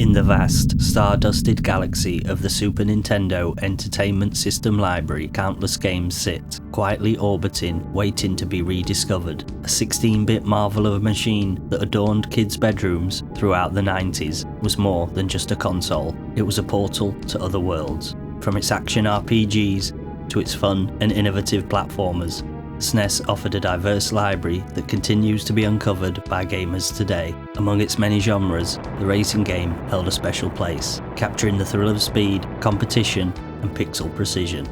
In the vast, star-dusted galaxy of the Super Nintendo Entertainment System library, countless games sit, quietly orbiting, waiting to be rediscovered. A 16-bit marvel of a machine that adorned kids' bedrooms throughout the 90s was more than just a console. It was a portal to other worlds. From its action RPGs to its fun and innovative platformers, SNES offered a diverse library that continues to be uncovered by gamers today. Among its many genres, the racing game held a special place, capturing the thrill of speed, competition, and pixel precision.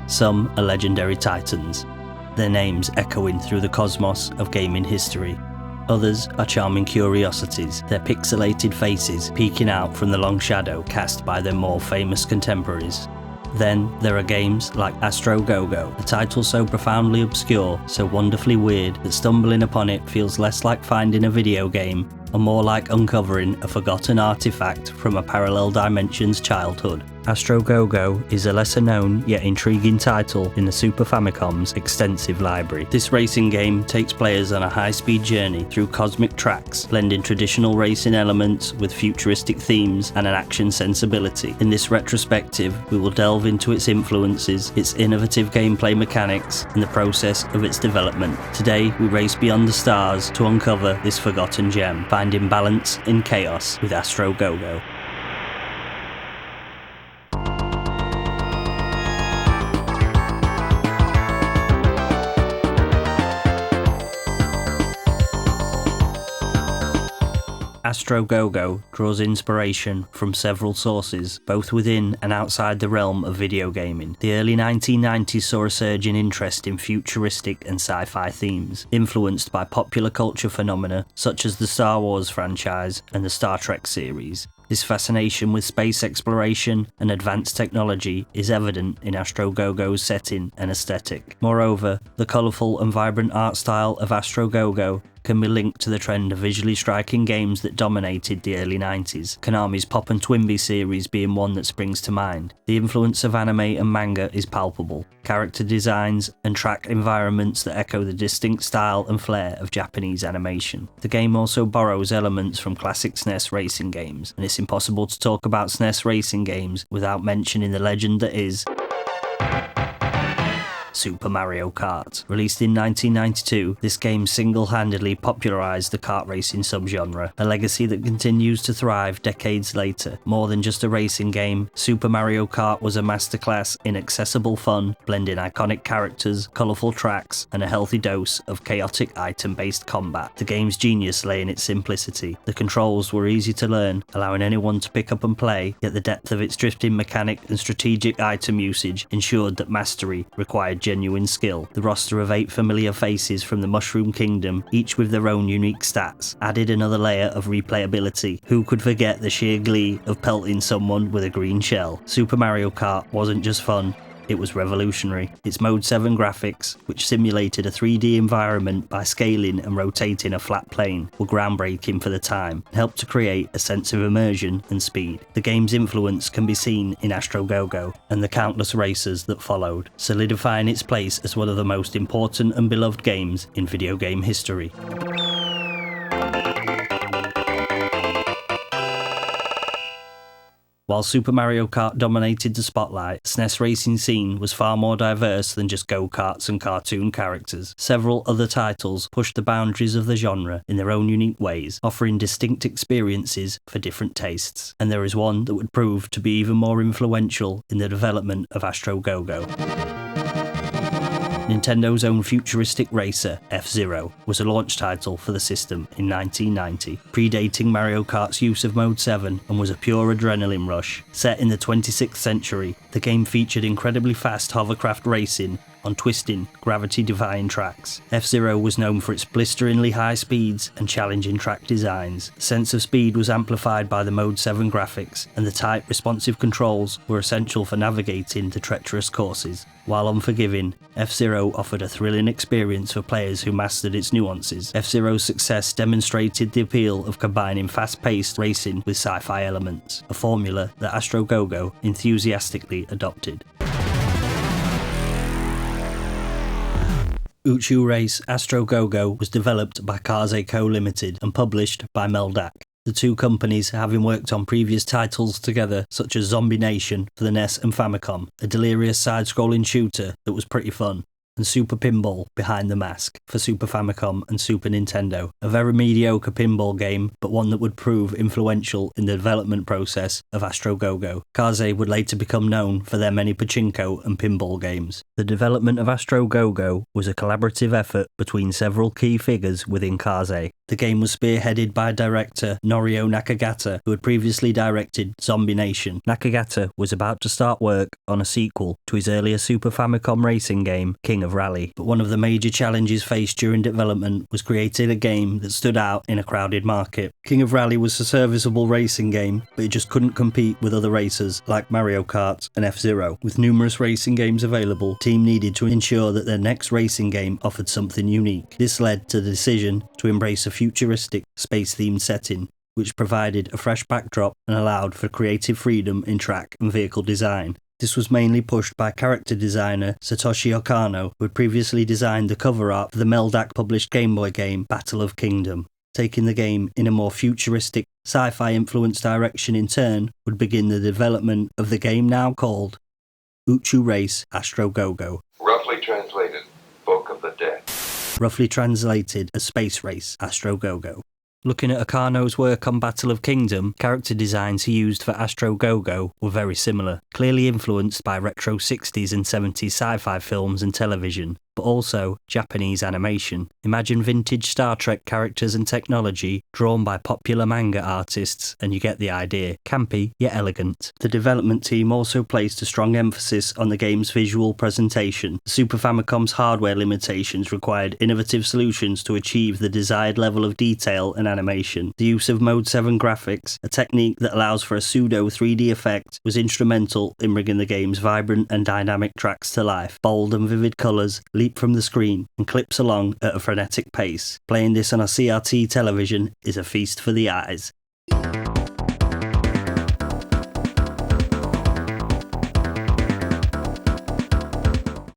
Some are legendary titans, their names echoing through the cosmos of gaming history. Others are charming curiosities, their pixelated faces peeking out from the long shadow cast by their more famous contemporaries. Then there are games like Astro Go, a title so profoundly obscure, so wonderfully weird that stumbling upon it feels less like finding a video game and more like uncovering a forgotten artifact from a parallel dimension's childhood. Astro Go is a lesser known yet intriguing title in the Super Famicom's extensive library. This racing game takes players on a high-speed journey through cosmic tracks, blending traditional racing elements with futuristic themes and an action sensibility. In this retrospective, we will delve into its influences, its innovative gameplay mechanics, and the process of its development. Today, we race beyond the stars to uncover this forgotten gem, finding balance in chaos with Astro Go. Astro Go draws inspiration from several sources, both within and outside the realm of video gaming. The early 1990s saw a surge in interest in futuristic and sci-fi themes, influenced by popular culture phenomena such as the Star Wars franchise and the Star Trek series. This fascination with space exploration and advanced technology is evident in Astro Go's setting and aesthetic. Moreover, the colourful and vibrant art style of Astro Go can be linked to the trend of visually striking games that dominated the early 90s, Konami's Pop and Twinbee series being one that springs to mind. The influence of anime and manga is palpable, character designs and track environments that echo the distinct style and flair of Japanese animation. The game also borrows elements from classic SNES racing games, and it's impossible to talk about SNES racing games without mentioning the legend that is Super Mario Kart. Released in 1992, this game single-handedly popularised the kart racing subgenre, a legacy that continues to thrive decades later. More than just a racing game, Super Mario Kart was a masterclass in accessible fun, blending iconic characters, colourful tracks, and a healthy dose of chaotic item-based combat. The game's genius lay in its simplicity. The controls were easy to learn, allowing anyone to pick up and play, yet the depth of its drifting mechanic and strategic item usage ensured that mastery required genuine skill. The roster of 8 familiar faces from the Mushroom Kingdom, each with their own unique stats, added another layer of replayability. Who could forget the sheer glee of pelting someone with a green shell? Super Mario Kart wasn't just fun, it was revolutionary. Its Mode 7 graphics, which simulated a 3D environment by scaling and rotating a flat plane, were groundbreaking for the time and helped to create a sense of immersion and speed. The game's influence can be seen in Astro Go and the countless races that followed, solidifying its place as one of the most important and beloved games in video game history. While Super Mario Kart dominated the spotlight, the SNES racing scene was far more diverse than just go-karts and cartoon characters. Several other titles pushed the boundaries of the genre in their own unique ways, offering distinct experiences for different tastes. And there is one that would prove to be even more influential in the development of Astro Go. Nintendo's own futuristic racer, F-Zero, was a launch title for the system in 1990, predating Mario Kart's use of Mode 7 and was a pure adrenaline rush. Set in the 26th century, the game featured incredibly fast hovercraft racing on twisting, gravity-defying tracks. F-Zero was known for its blisteringly high speeds and challenging track designs. The sense of speed was amplified by the Mode 7 graphics, and the tight, responsive controls were essential for navigating the treacherous courses. While unforgiving, F-Zero offered a thrilling experience for players who mastered its nuances. F-Zero's success demonstrated the appeal of combining fast-paced racing with sci-fi elements, a formula that Astro Go enthusiastically adopted. Uchuu Race Astro Go was developed by Kaze Co Limited and published by Meldak. the two companies having worked on previous titles together such as Zombie Nation for the NES and Famicom, a delirious side-scrolling shooter that was pretty fun, and Super Pinball Behind the Mask for Super Famicom and Super Nintendo, a very mediocre pinball game but one that would prove influential in the development process of Astro Go. Kaze would later become known for their many pachinko and pinball games. The development of Astro Go was a collaborative effort between several key figures within Kaze. The game was spearheaded by director Norio Nakagata, who had previously directed Zombie Nation. Nakagata was about to start work on a sequel to his earlier Super Famicom racing game, King of Rally, but one of the major challenges faced during development was creating a game that stood out in a crowded market. King of Rally was a serviceable racing game, but it just couldn't compete with other racers like Mario Kart and F-Zero. With numerous racing games available, the team needed to ensure that their next racing game offered something unique. This led to the decision to embrace a futuristic, space-themed setting, which provided a fresh backdrop and allowed for creative freedom in track and vehicle design. This was mainly pushed by character designer Satoshi Okano, who had previously designed the cover art for the Meldak published Game Boy game Battle of Kingdom. Taking the game in a more futuristic, sci-fi influenced direction in turn would begin the development of the game now called Uchuu Race Astro Go. Roughly translated, Book of the Dead. Roughly translated as Space Race Astro Go. Looking at Okano's work on Battle of Kingdom, character designs he used for Astro Go were very similar, clearly influenced by retro 60s and 70s sci-fi films and television, but also Japanese animation. Imagine vintage Star Trek characters and technology drawn by popular manga artists, and you get the idea. Campy, yet elegant. The development team also placed a strong emphasis on the game's visual presentation. The Super Famicom's hardware limitations required innovative solutions to achieve the desired level of detail and animation. The use of Mode 7 graphics, a technique that allows for a pseudo 3D effect, was instrumental in bringing the game's vibrant and dynamic tracks to life. Bold and vivid colours leap from the screen and clips along at a frenetic pace. Playing this on a CRT television is a feast for the eyes.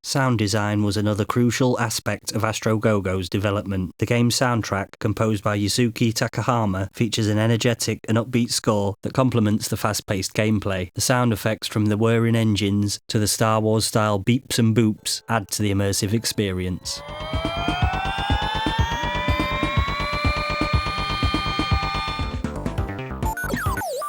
Sound design was another crucial aspect of Astro Go's development. The game's soundtrack, composed by Yusuke Takahama, features an energetic and upbeat score that complements the fast-paced gameplay. The sound effects from the whirring engines to the Star Wars-style beeps and boops add to the immersive experience.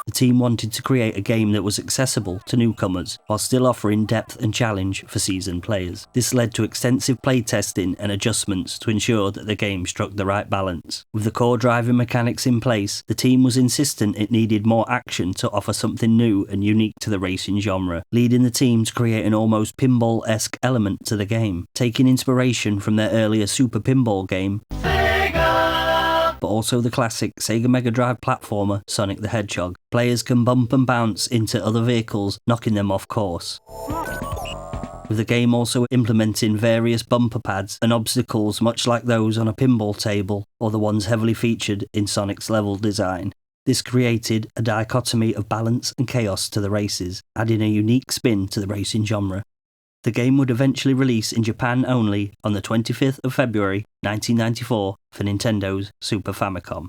The team wanted to create a game that was accessible to newcomers, while still offering depth and challenge for seasoned players. This led to extensive playtesting and adjustments to ensure that the game struck the right balance. With the core driving mechanics in place, the team was insistent it needed more action to offer something new and unique to the racing genre, leading the team to create an almost pinball-esque element to the game, taking inspiration from their earlier Super Pinball game, but also the classic Sega Mega Drive platformer Sonic the Hedgehog. Players can bump and bounce into other vehicles, knocking them off course, with the game also implementing various bumper pads and obstacles much like those on a pinball table or the ones heavily featured in Sonic's level design. This created a dichotomy of balance and chaos to the races, adding a unique spin to the racing genre. The game would eventually release in Japan only on the 25th of February 1994 for Nintendo's Super Famicom.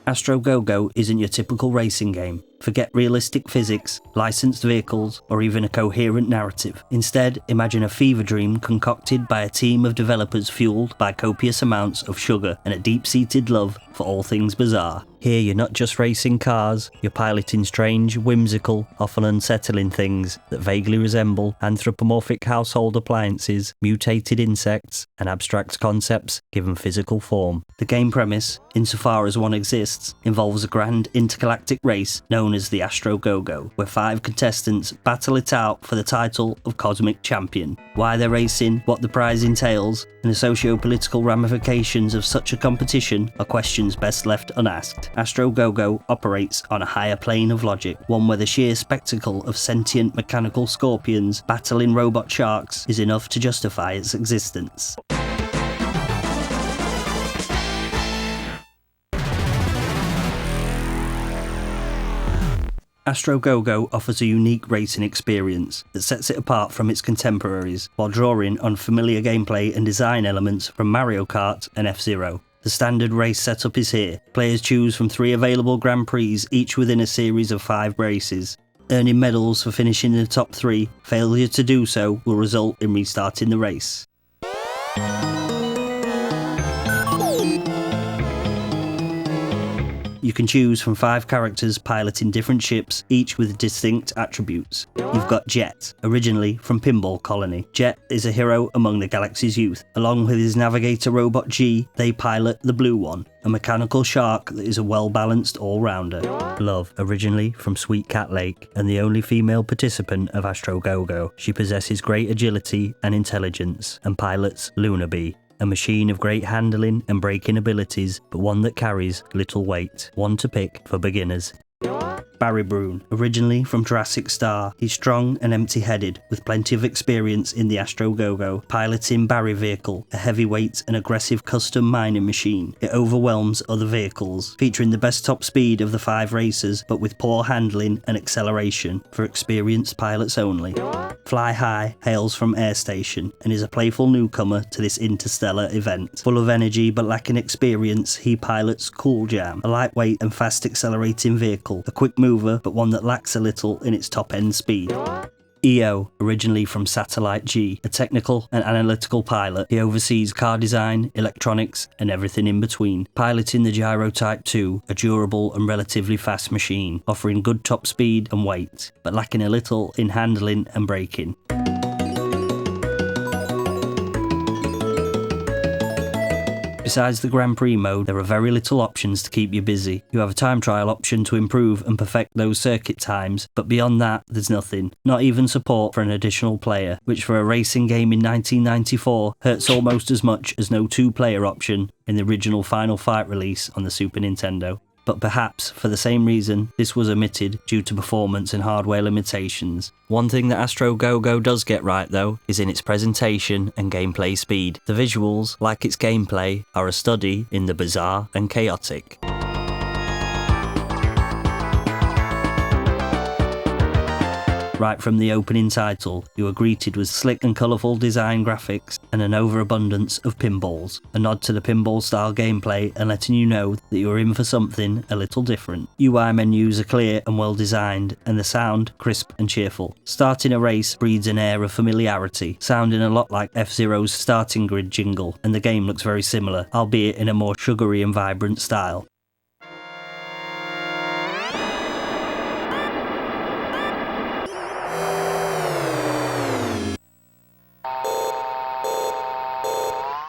Astro Go isn't your typical racing game. Forget realistic physics, licensed vehicles, or even a coherent narrative. Instead, imagine a fever dream concocted by a team of developers fueled by copious amounts of sugar and a deep-seated love for all things bizarre. Here you're not just racing cars, you're piloting strange, whimsical, often unsettling things that vaguely resemble anthropomorphic household appliances, mutated insects, and abstract concepts given physical form. The game premise, insofar as one exists, involves a grand intergalactic race known as the Astro Go, where 5 contestants battle it out for the title of Cosmic Champion. Why they're racing, what the prize entails, and the socio-political ramifications of such a competition are questions best left unasked. Astro Go operates on a higher plane of logic, one where the sheer spectacle of sentient mechanical scorpions battling robot sharks is enough to justify its existence. Astro Go offers a unique racing experience that sets it apart from its contemporaries, while drawing on familiar gameplay and design elements from Mario Kart and F-Zero. The standard race setup is here. Players choose from 3 available Grand Prix, each within a series of 5 races. Earning medals for finishing in the top 3, failure to do so will result in restarting the race. You can choose from 5 characters piloting different ships, each with distinct attributes. You've got Jet, originally from Pinball Colony. Jet is a hero among the galaxy's youth. Along with his navigator robot G, they pilot the Blue One, a mechanical shark that is a well-balanced all-rounder. Love, originally from Sweet Cat Lake, and the only female participant of Astro Go. She possesses great agility and intelligence, and pilots Luna Bee, a machine of great handling and braking abilities, but one that carries little weight. One to pick for beginners. Barry Brune, originally from Jurassic Star. He's strong and empty-headed, with plenty of experience in the Astro Go, piloting Barry Vehicle, a heavyweight and aggressive custom mining machine. It overwhelms other vehicles, featuring the best top speed of the 5 racers, but with poor handling and acceleration, for experienced pilots only. Fly High hails from Air Station, and is a playful newcomer to this interstellar event. Full of energy but lacking experience, he pilots Cool Jam, a lightweight and fast accelerating vehicle, a quick mover, but one that lacks a little in its top-end speed. EO, originally from Satellite G, a technical and analytical pilot. He oversees car design, electronics, and everything in between, piloting the Gyro Type 2, a durable and relatively fast machine, offering good top speed and weight, but lacking a little in handling and braking. Besides the Grand Prix mode, there are very little options to keep you busy. You have a time trial option to improve and perfect those circuit times, but beyond that, there's nothing. Not even support for an additional player, which for a racing game in 1994 hurts almost as much as no 2-player option in the original Final Fight release on the Super Nintendo. But perhaps, for the same reason, this was omitted due to performance and hardware limitations. One thing that Astro Go does get right though, is in its presentation and gameplay speed. The visuals, like its gameplay, are a study in the bizarre and chaotic. Right from the opening title, you are greeted with slick and colourful design graphics and an overabundance of pinballs, a nod to the pinball style gameplay and letting you know that you are in for something a little different. UI menus are clear and well designed, and the sound crisp and cheerful. Starting a race breeds an air of familiarity, sounding a lot like F-Zero's starting grid jingle, and the game looks very similar, albeit in a more sugary and vibrant style.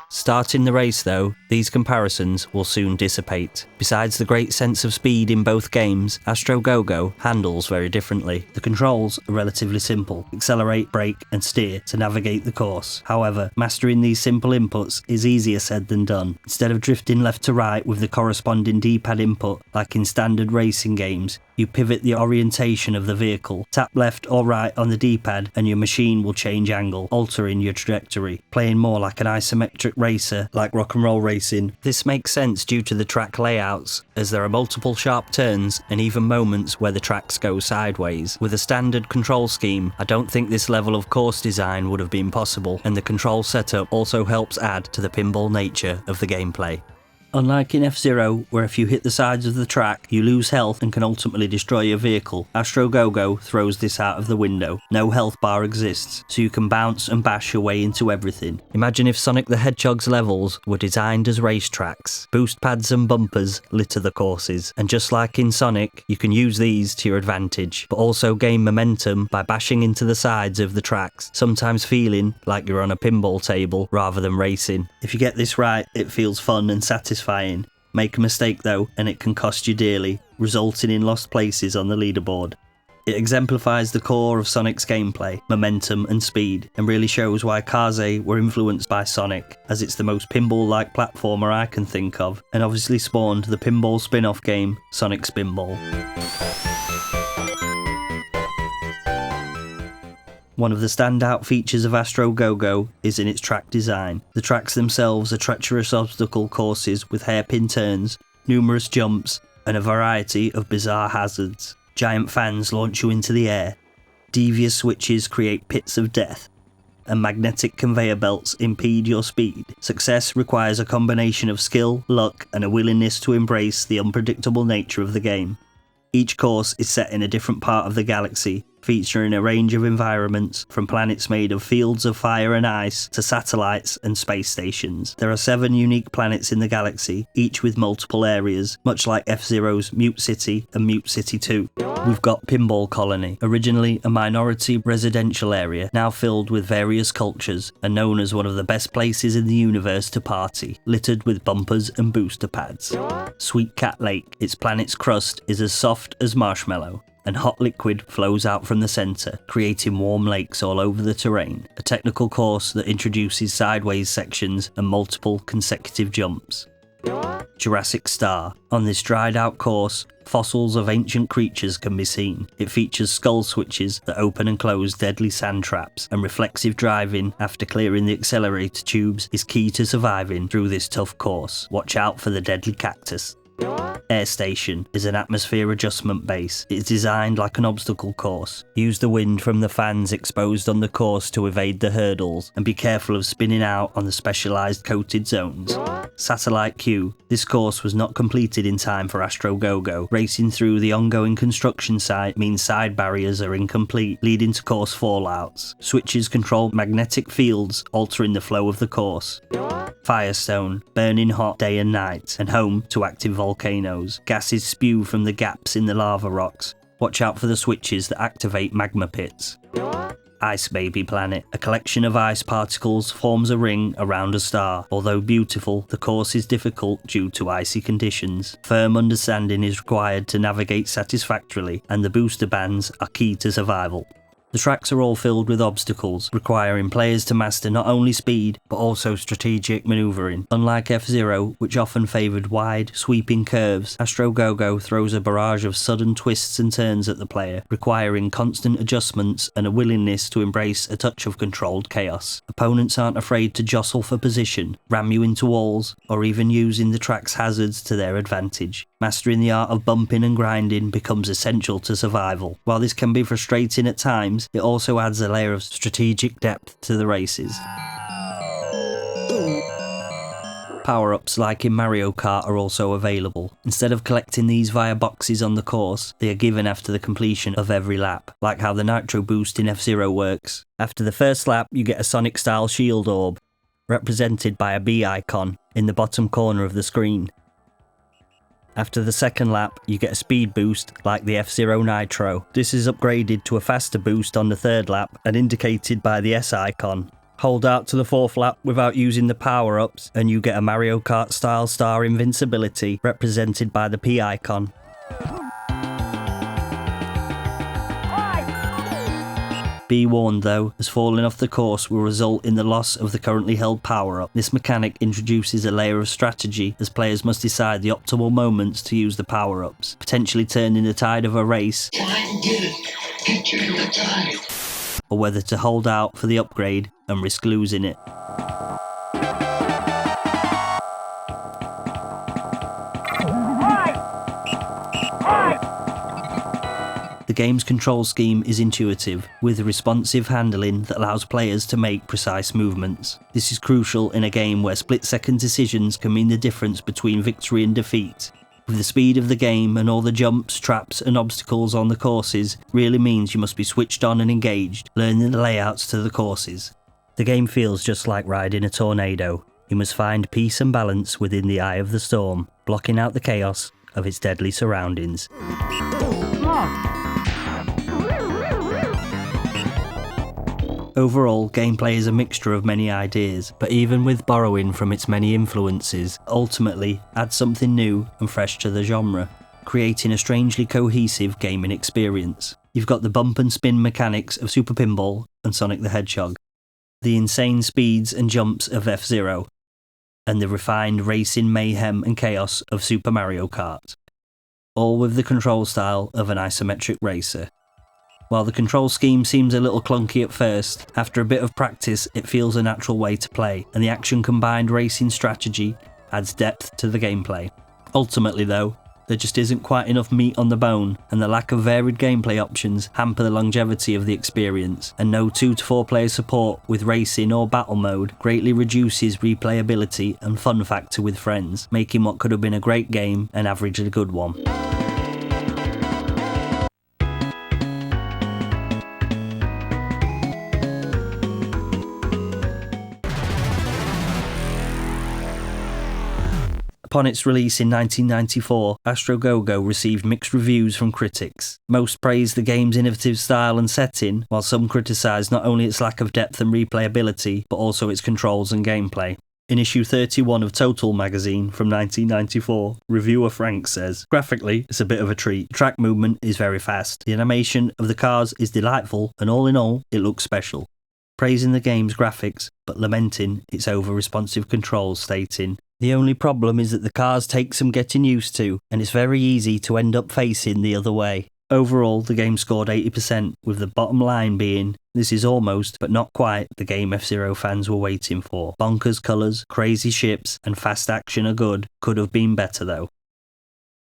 Starting the race though, these comparisons will soon dissipate. Besides the great sense of speed in both games, Astro Go handles very differently. The controls are relatively simple: accelerate, brake and steer to navigate the course. However, mastering these simple inputs is easier said than done. Instead of drifting left to right with the corresponding D-pad input like in standard racing games, you pivot the orientation of the vehicle, tap left or right on the D-pad and your machine will change angle, altering your trajectory, playing more like an isometric racer like rock and roll racing. This makes sense due to the track layouts, as there are multiple sharp turns and even moments where the tracks go sideways. With a standard control scheme, I don't think this level of course design would have been possible, and the control setup also helps add to the pinball nature of the gameplay. Unlike in F-Zero, where if you hit the sides of the track, you lose health and can ultimately destroy your vehicle, Astro Go throws this out of the window. No health bar exists, so you can bounce and bash your way into everything. Imagine if Sonic the Hedgehog's levels were designed as racetracks. Boost pads and bumpers litter the courses, and just like in Sonic, you can use these to your advantage, but also gain momentum by bashing into the sides of the tracks, sometimes feeling like you're on a pinball table rather than racing. If you get this right, it feels fun and satisfying. Make a mistake though, and it can cost you dearly, resulting in lost places on the leaderboard. It exemplifies the core of Sonic's gameplay, momentum and speed, and really shows why Kaze were influenced by Sonic, as it's the most pinball-like platformer I can think of, and obviously spawned the pinball spin-off game, Sonic Spinball. One of the standout features of Astro Go is in its track design. The tracks themselves are treacherous obstacle courses with hairpin turns, numerous jumps, and a variety of bizarre hazards. Giant fans launch you into the air. Devious switches create pits of death. and magnetic conveyor belts impede your speed. Success requires a combination of skill, luck, and a willingness to embrace the unpredictable nature of the game. Each course is set in a different part of the galaxy, featuring a range of environments, from planets made of fields of fire and ice to satellites and space stations. There are 7 unique planets in the galaxy, each with multiple areas, much like F-Zero's Mute City and Mute City 2. We've got Pinball Colony, originally a minority residential area, now filled with various cultures, and known as one of the best places in the universe to party, littered with bumpers and booster pads. Sweet Cat Lake, its planet's crust is as soft as marshmallow, and hot liquid flows out from the centre, creating warm lakes all over the terrain, a technical course that introduces sideways sections and multiple consecutive jumps. Jurassic Star. On this dried out course, fossils of ancient creatures can be seen. It features skull switches that open and close deadly sand traps, and reflexive driving after clearing the accelerator tubes is key to surviving through this tough course. Watch out for the deadly cactus. Air Station is an atmosphere adjustment base. It's designed like an obstacle course. Use the wind from the fans exposed on the course to evade the hurdles, and be careful of spinning out on the specialised coated zones. Satellite Q. This course was not completed in time for Astro Go. Racing through the ongoing construction site means side barriers are incomplete, leading to course fallouts. Switches control magnetic fields, altering the flow of the course. Firestone, burning hot day and night, and home to active volcanoes. Gases spew from the gaps in the lava rocks. Watch out for the switches that activate magma pits. Ice Baby Planet. A collection of ice particles forms a ring around a star. Although beautiful, the course is difficult due to icy conditions. Firm understanding is required to navigate satisfactorily, and the booster bands are key to survival. The tracks are all filled with obstacles, requiring players to master not only speed, but also strategic manoeuvring. Unlike F-Zero, which often favoured wide, sweeping curves, Astro Go throws a barrage of sudden twists and turns at the player, requiring constant adjustments and a willingness to embrace a touch of controlled chaos. Opponents aren't afraid to jostle for position, ram you into walls, or even using the track's hazards to their advantage. Mastering the art of bumping and grinding becomes essential to survival. While this can be frustrating at times, it also adds a layer of strategic depth to the races. Power-ups like in Mario Kart are also available. Instead of collecting these via boxes on the course, they are given after the completion of every lap, like how the Nitro Boost in F-Zero works. After the first lap, you get a Sonic-style shield orb, represented by a B icon in the bottom corner of the screen. After the second lap, you get a speed boost like the F-Zero Nitro. This is upgraded to a faster boost on the third lap and indicated by the S icon. Hold out to the fourth lap without using the power-ups and you get a Mario Kart style star invincibility represented by the P icon. Be warned though, as falling off the course will result in the loss of the currently held power-up. This mechanic introduces a layer of strategy, as players must decide the optimal moments to use the power-ups, potentially turning the tide of a race, or whether to hold out for the upgrade and risk losing it. The game's control scheme is intuitive, with responsive handling that allows players to make precise movements. This is crucial in a game where split-second decisions can mean the difference between victory and defeat. With the speed of the game and all the jumps, traps and obstacles on the courses really means you must be switched on and engaged, learning the layouts to the courses. The game feels just like riding a tornado. You must find peace and balance within the eye of the storm, blocking out the chaos of its deadly surroundings. Overall, gameplay is a mixture of many ideas, but even with borrowing from its many influences, ultimately adds something new and fresh to the genre, creating a strangely cohesive gaming experience. You've got the bump and spin mechanics of Super Pinball and Sonic the Hedgehog, the insane speeds and jumps of F-Zero, and the refined racing mayhem and chaos of Super Mario Kart, all with the control style of an isometric racer. While the control scheme seems a little clunky at first, after a bit of practice it feels a natural way to play, and the action combined racing strategy adds depth to the gameplay. Ultimately though, There just isn't quite enough meat on the bone, and the lack of varied gameplay options hamper the longevity of the experience, and no 2 to 4 player support with racing or battle mode greatly reduces replayability and fun factor with friends, making what could have been a great game an averagely good one. Upon its release in 1994, Astro Go received mixed reviews from critics. Most praised the game's innovative style and setting, while some criticised not only its lack of depth and replayability, but also its controls and gameplay. In issue 31 of Total magazine from 1994, reviewer Frank says, "Graphically, it's a bit of a treat. Track movement is very fast. The animation of the cars is delightful, and all in all, it looks special." Praising the game's graphics, but lamenting its over-responsive controls, stating, "The only problem is that the cars take some getting used to, and it's very easy to end up facing the other way." Overall, the game scored 80%, with the bottom line being, this is almost, but not quite, the game F-Zero fans were waiting for. Bonkers colours, crazy ships, and fast action are good, could have been better though.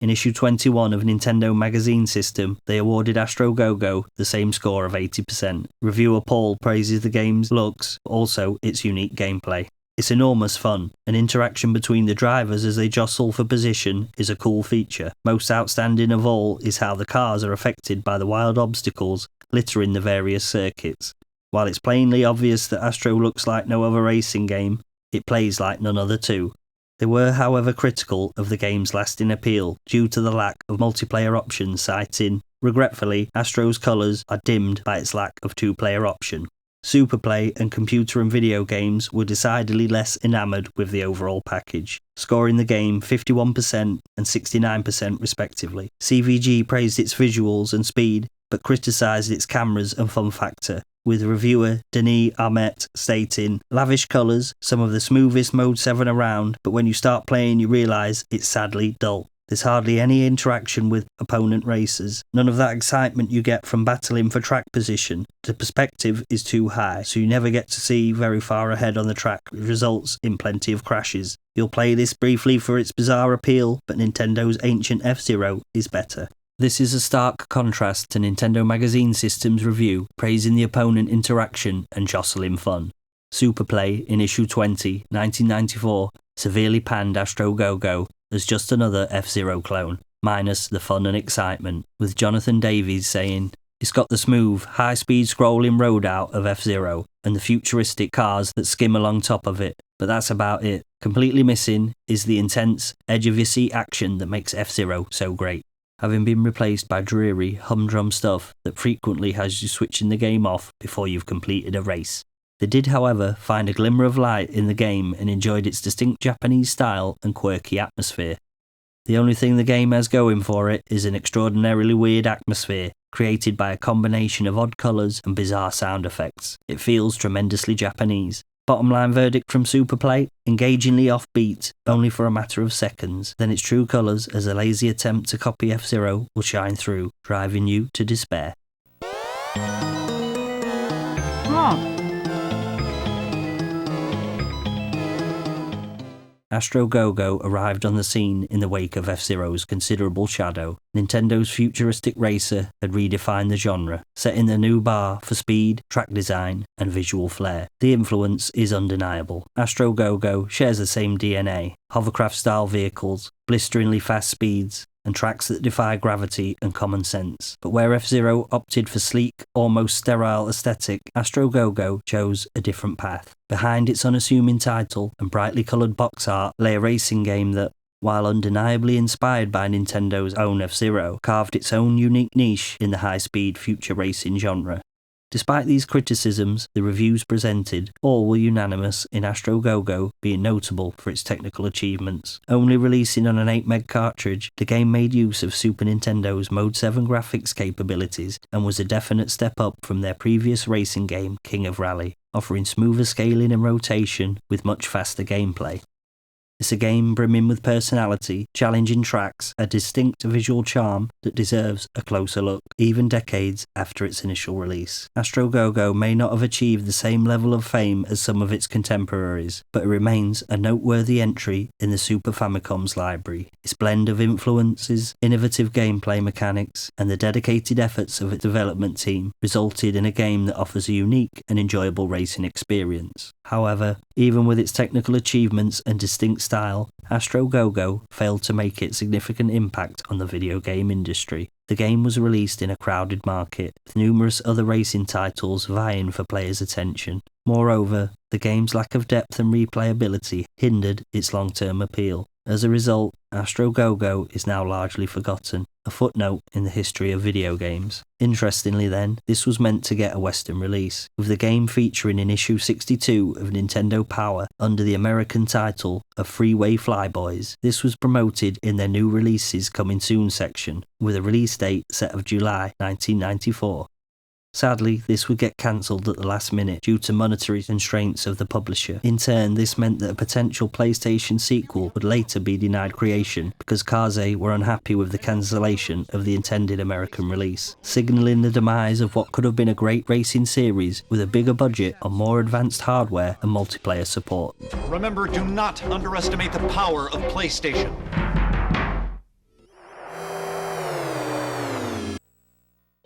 In issue 21 of Nintendo Magazine System, they awarded Astro Go the same score of 80%. Reviewer Paul praises the game's looks, but also its unique gameplay. It's enormous fun. An interaction between the drivers as they jostle for position is a cool feature. Most outstanding of all is how the cars are affected by the wild obstacles littering the various circuits. While it's plainly obvious that Astro looks like no other racing game, it plays like none other too. They were, however, critical of the game's lasting appeal due to the lack of multiplayer options, citing, "Regretfully, Astro's colours are dimmed by its lack of two-player option." Superplay and computer and video games were decidedly less enamoured with the overall package, scoring the game 51% and 69% respectively. CVG praised its visuals and speed, but criticised its cameras and fun factor, with reviewer Denis Armet stating, "Lavish colours, some of the smoothest Mode 7 around, but when you start playing you realise it's sadly dull. There's hardly any interaction with opponent racers. None of that excitement you get from battling for track position. The perspective is too high, so you never get to see very far ahead on the track, which results in plenty of crashes. You'll play this briefly for its bizarre appeal, but Nintendo's ancient F-Zero is better." This is a stark contrast to Nintendo Magazine System's review, praising the opponent interaction and jostling fun. Superplay, in issue 20, 1994, severely panned Astro Go as just another F-Zero clone, minus the fun and excitement, with Jonathan Davies saying, "It's got the smooth, high-speed scrolling road out of F-Zero, and the futuristic cars that skim along top of it, but that's about it. Completely missing is the intense, edge-of-your-seat action that makes F-Zero so great." Having been replaced by dreary, humdrum stuff that frequently has you switching the game off before you've completed a race. They did, however, find a glimmer of light in the game and enjoyed its distinct Japanese style and quirky atmosphere. The only thing the game has going for it is an extraordinarily weird atmosphere, created by a combination of odd colours and bizarre sound effects. It feels tremendously Japanese. Bottom line verdict from Superplay, engagingly offbeat, only for a matter of seconds, then its true colours as a lazy attempt to copy F-Zero will shine through, driving you to despair. Astro Go arrived on the scene in the wake of F-Zero's considerable shadow. Nintendo's futuristic racer had redefined the genre, setting a new bar for speed, track design, and visual flair. The influence is undeniable. Astro Go shares the same DNA, hovercraft-style vehicles, blisteringly fast speeds, and tracks that defy gravity and common sense. But where F-Zero opted for sleek, almost sterile aesthetic, Astro Go chose a different path. Behind its unassuming title and brightly coloured box art lay a racing game that, while undeniably inspired by Nintendo's own F-Zero, carved its own unique niche in the high-speed future racing genre. Despite these criticisms, the reviews presented, all were unanimous in Astro Go being notable for its technical achievements. Only releasing on an 8 meg cartridge, the game made use of Super Nintendo's Mode 7 graphics capabilities and was a definite step up from their previous racing game, King of Rally, offering smoother scaling and rotation with much faster gameplay. It's a game brimming with personality, challenging tracks, a distinct visual charm that deserves a closer look, even decades after its initial release. Astro Go may not have achieved the same level of fame as some of its contemporaries, but it remains a noteworthy entry in the Super Famicom's library. Its blend of influences, innovative gameplay mechanics, and the dedicated efforts of its development team resulted in a game that offers a unique and enjoyable racing experience. However, even with its technical achievements and distinct style, Astro Go failed to make its significant impact on the video game industry. The game was released in a crowded market, with numerous other racing titles vying for players' attention. Moreover, the game's lack of depth and replayability hindered its long-term appeal. As a result, Astro Go is now largely forgotten, a footnote in the history of video games. Interestingly then, this was meant to get a Western release, with the game featuring in issue 62 of Nintendo Power under the American title of Freeway Flyboys. This was promoted in their new releases coming soon section, with a release date set of July 1994. Sadly, this would get cancelled at the last minute due to monetary constraints of the publisher. In turn, this meant that a potential PlayStation sequel would later be denied creation because Kaze were unhappy with the cancellation of the intended American release, signalling the demise of what could have been a great racing series with a bigger budget on more advanced hardware and multiplayer support. Remember, do not underestimate the power of PlayStation.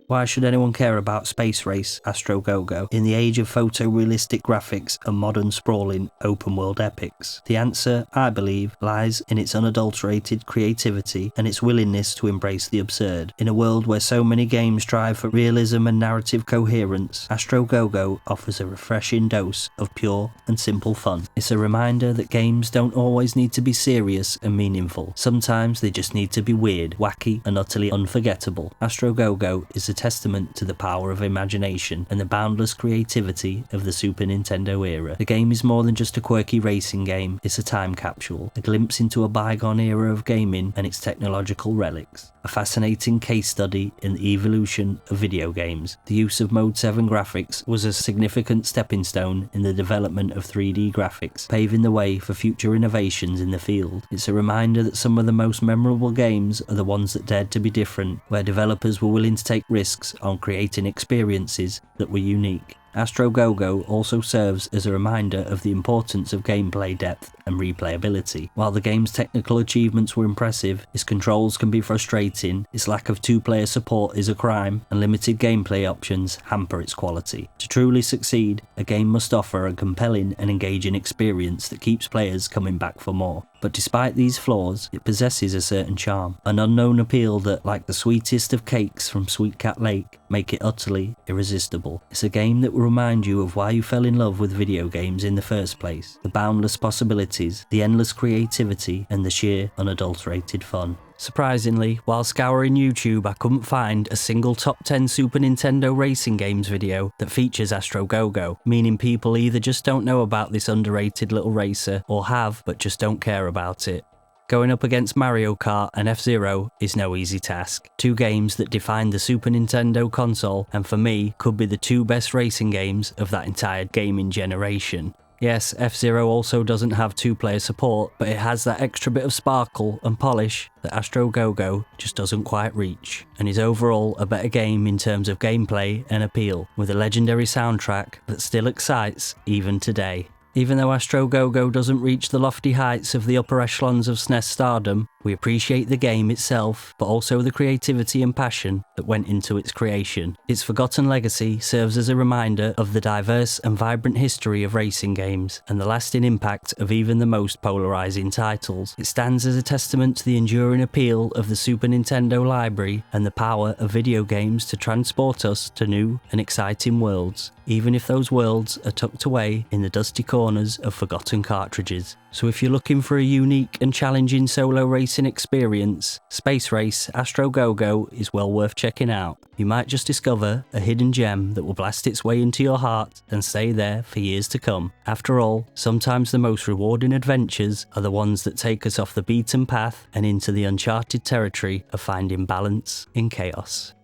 Why should anyone care about Space Race Astro Go in the age of photorealistic graphics and modern sprawling open-world epics? The answer, I believe, lies in its unadulterated creativity and its willingness to embrace the absurd. In a world where so many games strive for realism and narrative coherence, Astro Go offers a refreshing dose of pure and simple fun. It's a reminder that games don't always need to be serious and meaningful. Sometimes they just need to be weird, wacky, and utterly unforgettable. Astro Go is a testament to the power of imagination and the boundless creativity of the Super Nintendo era. The game is more than just a quirky racing game, it's a time capsule, a glimpse into a bygone era of gaming and its technological relics. A fascinating case study in the evolution of video games. The use of Mode 7 graphics was a significant stepping stone in the development of 3D graphics, paving the way for future innovations in the field. It's a reminder that some of the most memorable games are the ones that dared to be different, where developers were willing to take risks on creating experiences that were unique. Astro Go also serves as a reminder of the importance of gameplay depth and replayability. While the game's technical achievements were impressive, its controls can be frustrating, its lack of two-player support is a crime, and limited gameplay options hamper its quality. To truly succeed, a game must offer a compelling and engaging experience that keeps players coming back for more. But despite these flaws, it possesses a certain charm, an unknown appeal that, like the sweetest of cakes from Sweet Cat Lake, make it utterly irresistible. It's a game that will remind you of why you fell in love with video games in the first place, the boundless possibilities, the endless creativity, and the sheer, unadulterated fun. Surprisingly, while scouring YouTube, I couldn't find a single top 10 Super Nintendo racing games video that features Astro Go, meaning people either just don't know about this underrated little racer, or have but just don't care about it. Going up against Mario Kart and F-Zero is no easy task. Two games that defined the Super Nintendo console, and for me, could be the two best racing games of that entire gaming generation. Yes, F-Zero also doesn't have two-player support, but it has that extra bit of sparkle and polish that Astro Go just doesn't quite reach, and is overall a better game in terms of gameplay and appeal, with a legendary soundtrack that still excites even today. Even though Astro Go doesn't reach the lofty heights of the upper echelons of SNES stardom, we appreciate the game itself, but also the creativity and passion that went into its creation. Its forgotten legacy serves as a reminder of the diverse and vibrant history of racing games, and the lasting impact of even the most polarizing titles. It stands as a testament to the enduring appeal of the Super Nintendo library and the power of video games to transport us to new and exciting worlds, even if those worlds are tucked away in the dusty corners of forgotten cartridges. So if you're looking for a unique and challenging solo racing experience, Space Race Astro Go is well worth checking out. You might just discover a hidden gem that will blast its way into your heart and stay there for years to come. After all, sometimes the most rewarding adventures are the ones that take us off the beaten path and into the uncharted territory of finding balance in chaos.